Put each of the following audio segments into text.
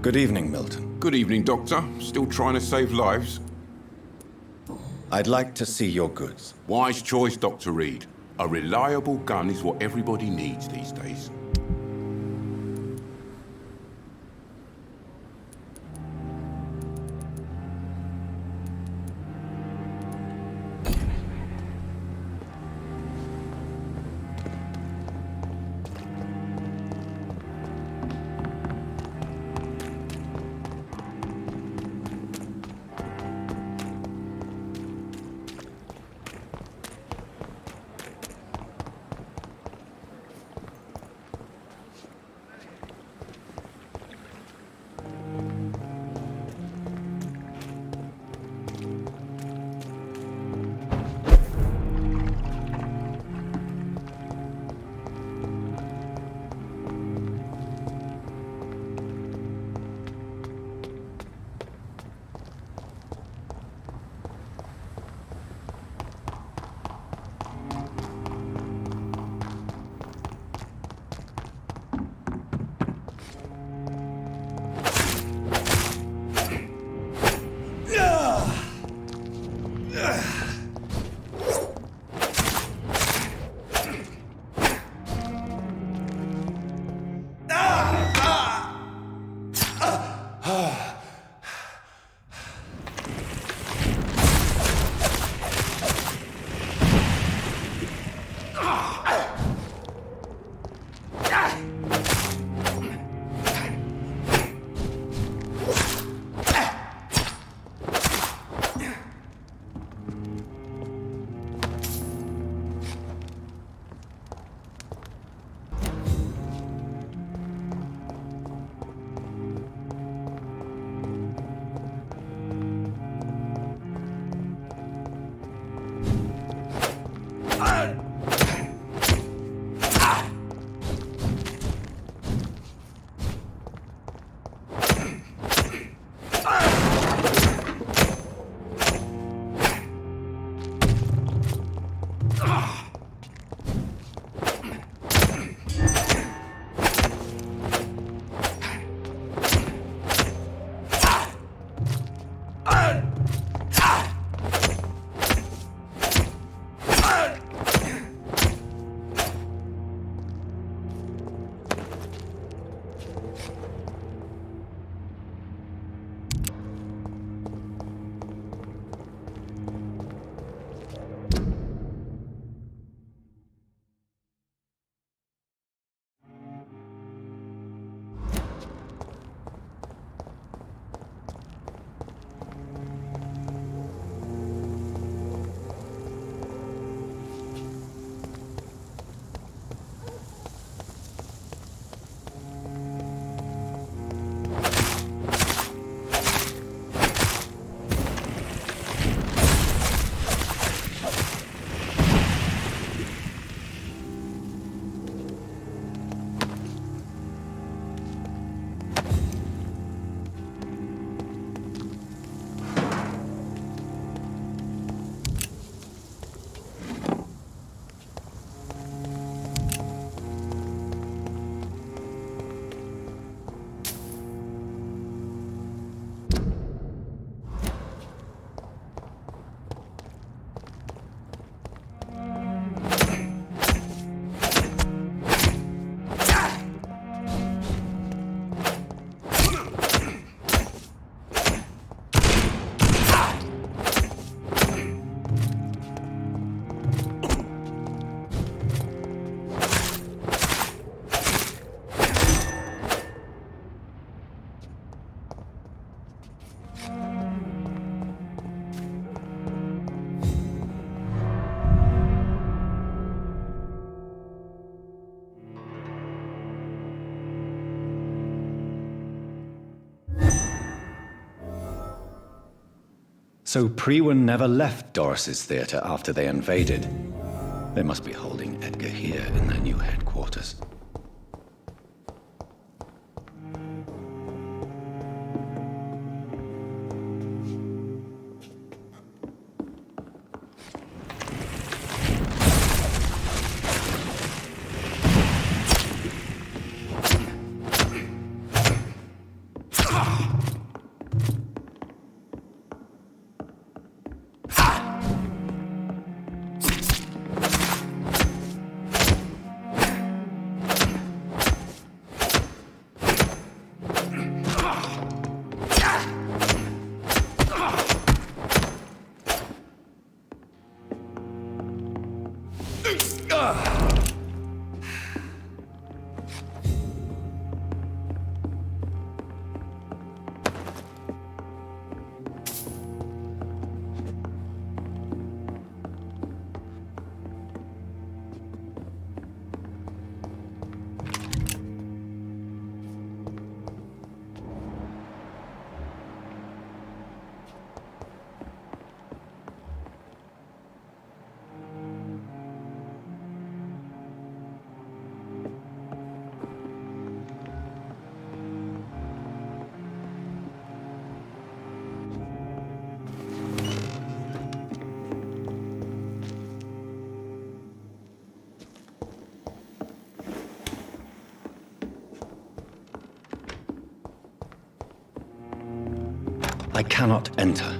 Good evening, Milton. Good evening, Doctor. Still trying to save lives? I'd like to see your goods. Wise choice, Dr. Reed. A reliable gun is what everybody needs these days. So Prewin never left Doris's theatre after they invaded. They must be holding Edgar here in their new headquarters. I cannot enter.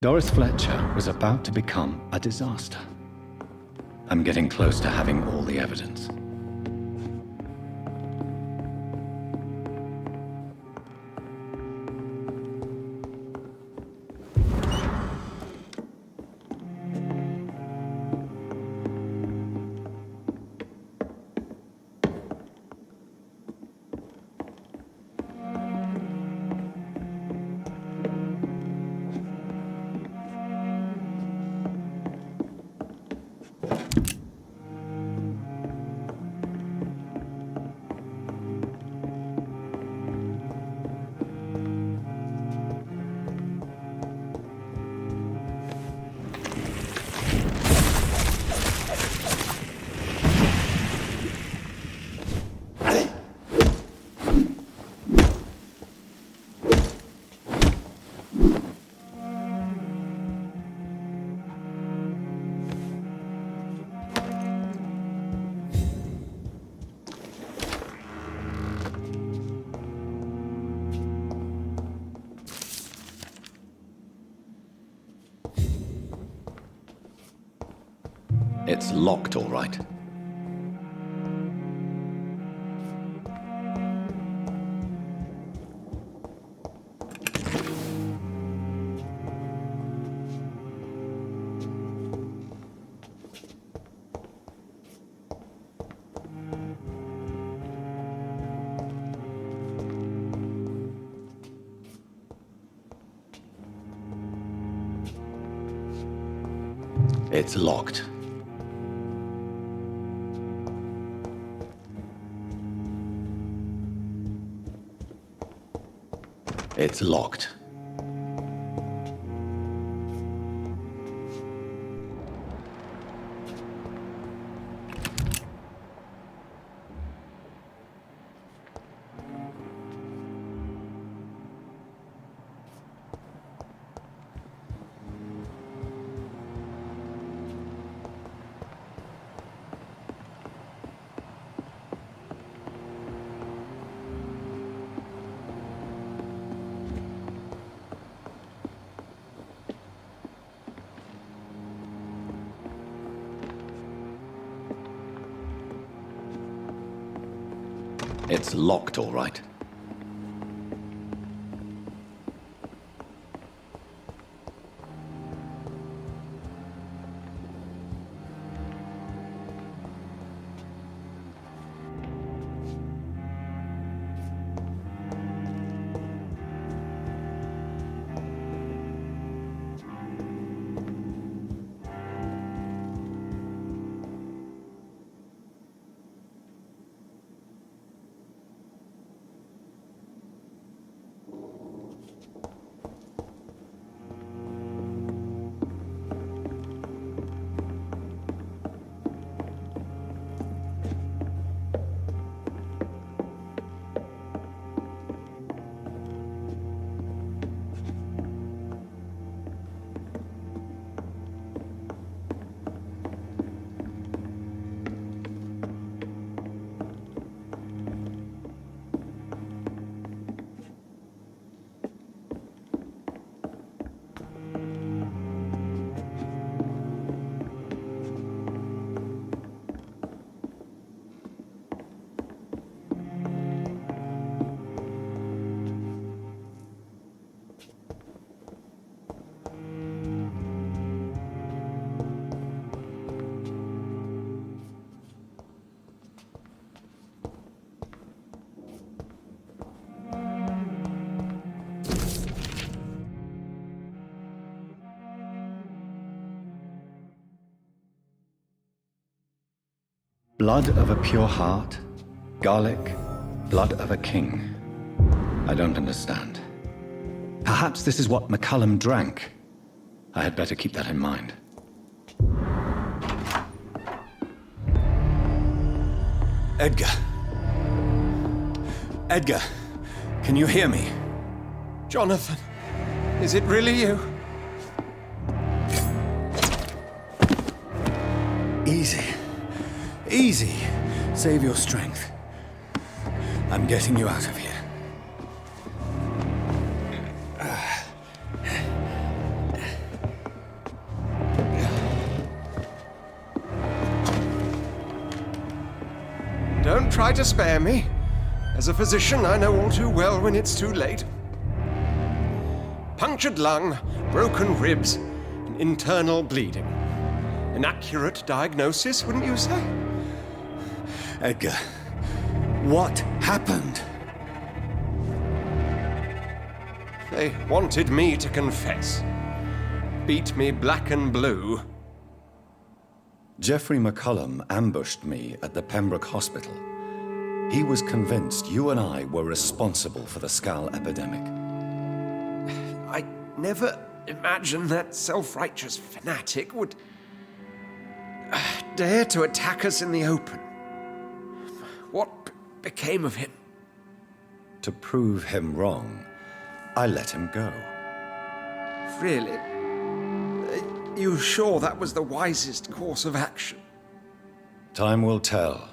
Doris Fletcher was about to become a disaster. I'm getting close to having all the evidence. It's locked, all right. It's locked. It's locked. It's locked, all right. Blood of a pure heart, garlic, blood of a king. I don't understand. Perhaps this is what McCullum drank. I had better keep that in mind. Edgar. Edgar, can you hear me? Jonathan, is it really you? Easy. Easy. Save your strength. I'm getting you out of here. Don't try to spare me. As a physician, I know all too well when it's too late. Punctured lung, broken ribs, and internal bleeding. An accurate diagnosis, wouldn't you say? Edgar, what happened? They wanted me to confess. Beat me black and blue. Geoffrey McCullum ambushed me at the Pembroke Hospital. He was convinced you and I were responsible for the Skull epidemic. I never imagined that self-righteous fanatic would dare to attack us in the open. What became of him? To prove him wrong, I let him go. Really? Are you sure that was the wisest course of action? Time will tell.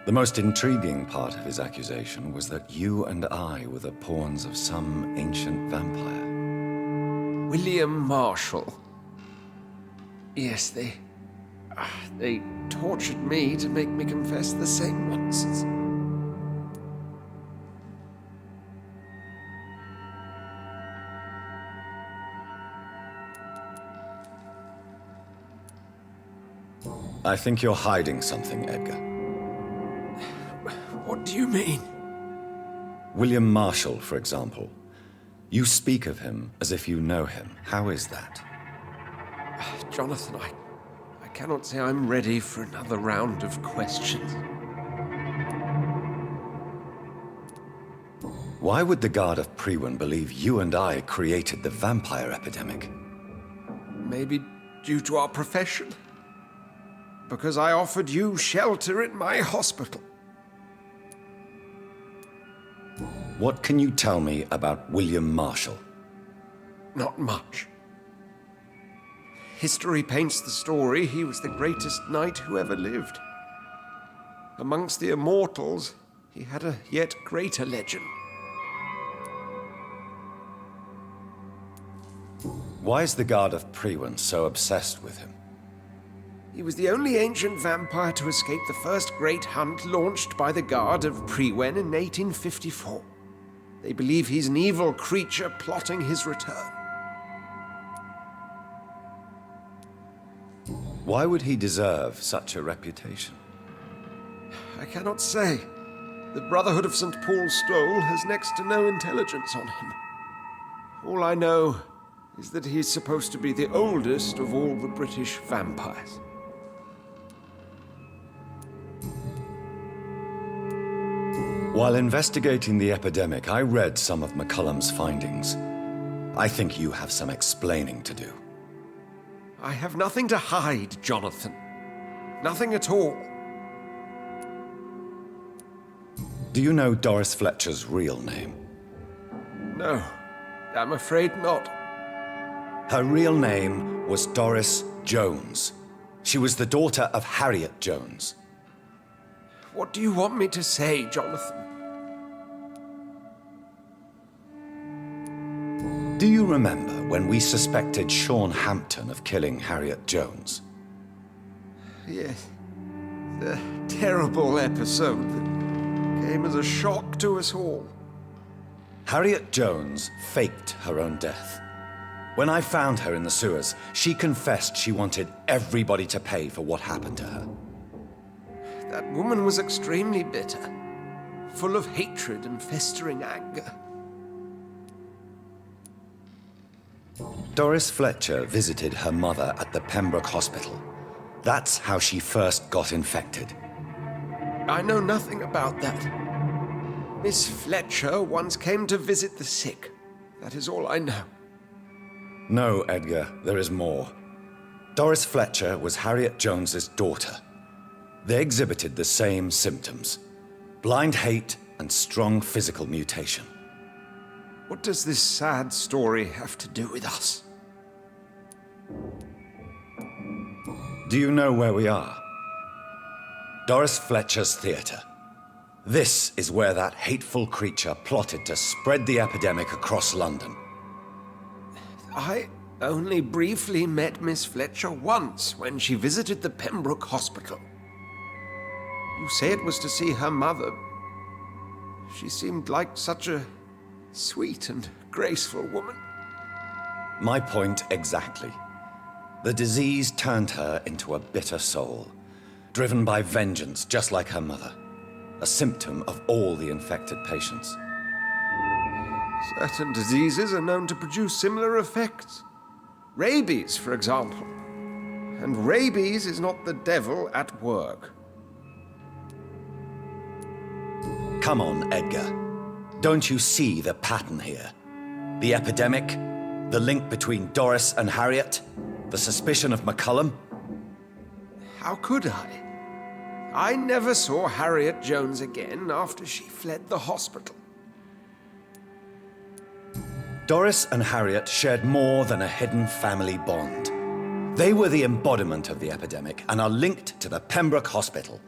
The most intriguing part of his accusation was that you and I were the pawns of some ancient vampire. William Marshall. Yes, they tortured me to make me confess the same nonsense. I think you're hiding something, Edgar. What do you mean? William Marshall, for example. You speak of him as if you know him. How is that? Jonathan, I cannot say I'm ready for another round of questions. Why would the Guard of Prewin believe you and I created the vampire epidemic? Maybe due to our profession? Because I offered you shelter in my hospital. What can you tell me about William Marshall? Not much. History paints the story he was the greatest knight who ever lived. Amongst the immortals, he had a yet greater legend. Why is the Guard of Prewin so obsessed with him? He was the only ancient vampire to escape the first great hunt launched by the Guard of Prewen in 1854. They believe he's an evil creature plotting his return. Why would he deserve such a reputation? I cannot say. The Brotherhood of St. Paul's Stole has next to no intelligence on him. All I know is that he's supposed to be the oldest of all the British vampires. While investigating the epidemic, I read some of McCullum's findings. I think you have some explaining to do. I have nothing to hide, Jonathan. Nothing at all. Do you know Doris Fletcher's real name? No, I'm afraid not. Her real name was Doris Jones. She was the daughter of Harriet Jones. What do you want me to say, Jonathan? Do you remember when we suspected Sean Hampton of killing Harriet Jones? Yes. The terrible episode that came as a shock to us all. Harriet Jones faked her own death. When I found her in the sewers, she confessed she wanted everybody to pay for what happened to her. That woman was extremely bitter, full of hatred and festering anger. Doris Fletcher visited her mother at the Pembroke Hospital. That's how she first got infected. I know nothing about that. Miss Fletcher once came to visit the sick. That is all I know. No, Edgar, there is more. Doris Fletcher was Harriet Jones's daughter. They exhibited the same symptoms: blind hate and strong physical mutation. What does this sad story have to do with us? Do you know where we are? Doris Fletcher's theater. This is where that hateful creature plotted to spread the epidemic across London. I only briefly met Miss Fletcher once when she visited the Pembroke Hospital. You say it was to see her mother. She seemed like such a sweet and graceful woman. My point exactly. The disease turned her into a bitter soul, driven by vengeance just like her mother, a symptom of all the infected patients. Certain diseases are known to produce similar effects. Rabies, for example. And rabies is not the devil at work. Come on, Edgar. Don't you see the pattern here? The epidemic, the link between Doris and Harriet, the suspicion of McCullum. How could I? I never saw Harriet Jones again after she fled the hospital. Doris and Harriet shared more than a hidden family bond. They were the embodiment of the epidemic and are linked to the Pembroke Hospital.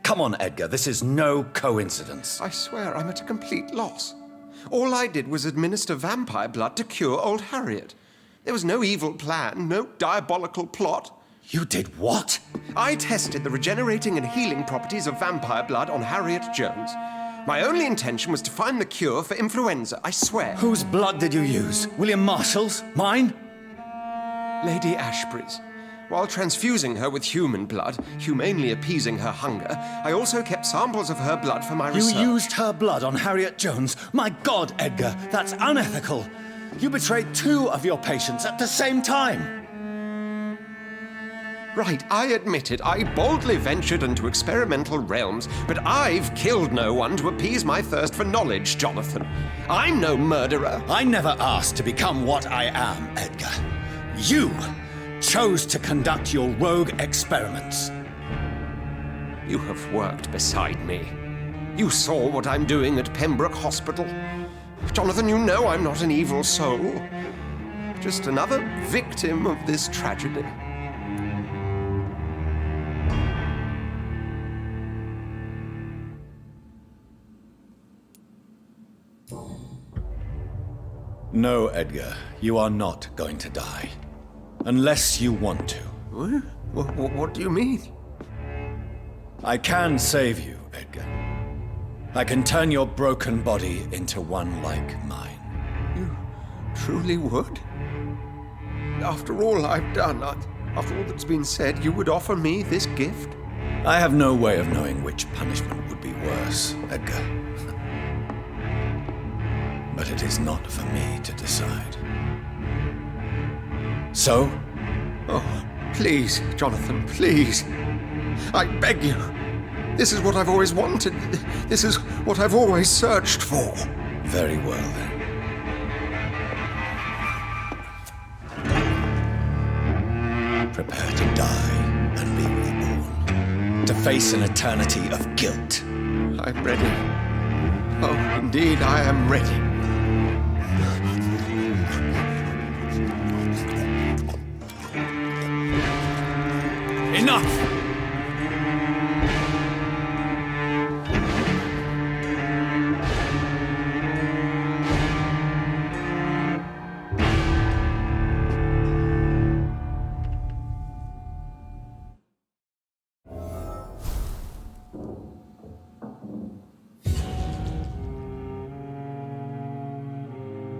Come on, Edgar, this is no coincidence. I swear I'm at a complete loss. All I did was administer vampire blood to cure old Harriet. There was no evil plan, no diabolical plot. You did what? I tested the regenerating and healing properties of vampire blood on Harriet Jones. My only intention was to find the cure for influenza, I swear. Whose blood did you use? William Marshall's? Mine? Lady Ashbury's. While transfusing her with human blood, humanely appeasing her hunger, I also kept samples of her blood for my research. You used her blood on Harriet Jones? My God, Edgar, that's unethical. You betrayed 2 of your patients at the same time. Right, I admit it. I boldly ventured into experimental realms, but I've killed no one to appease my thirst for knowledge, Jonathan. I'm no murderer. I never asked to become what I am, Edgar. You chose to conduct your rogue experiments. You have worked beside me. You saw what I'm doing at Pembroke Hospital. Jonathan, you know I'm not an evil soul. Just another victim of this tragedy. No, Edgar, you are not going to die. Unless you want to. What do you mean? I can save you, Edgar. I can turn your broken body into one like mine. You truly would? After all I've done, after all that's been said, you would offer me this gift? I have no way of knowing which punishment would be worse, Edgar. But it is not for me to decide. So? Oh, please, Jonathan, please. I beg you. This is what I've always wanted. This is what I've always searched for. Very well, then. Prepare to die and be reborn. To face an eternity of guilt. I'm ready. Oh, indeed, I am ready.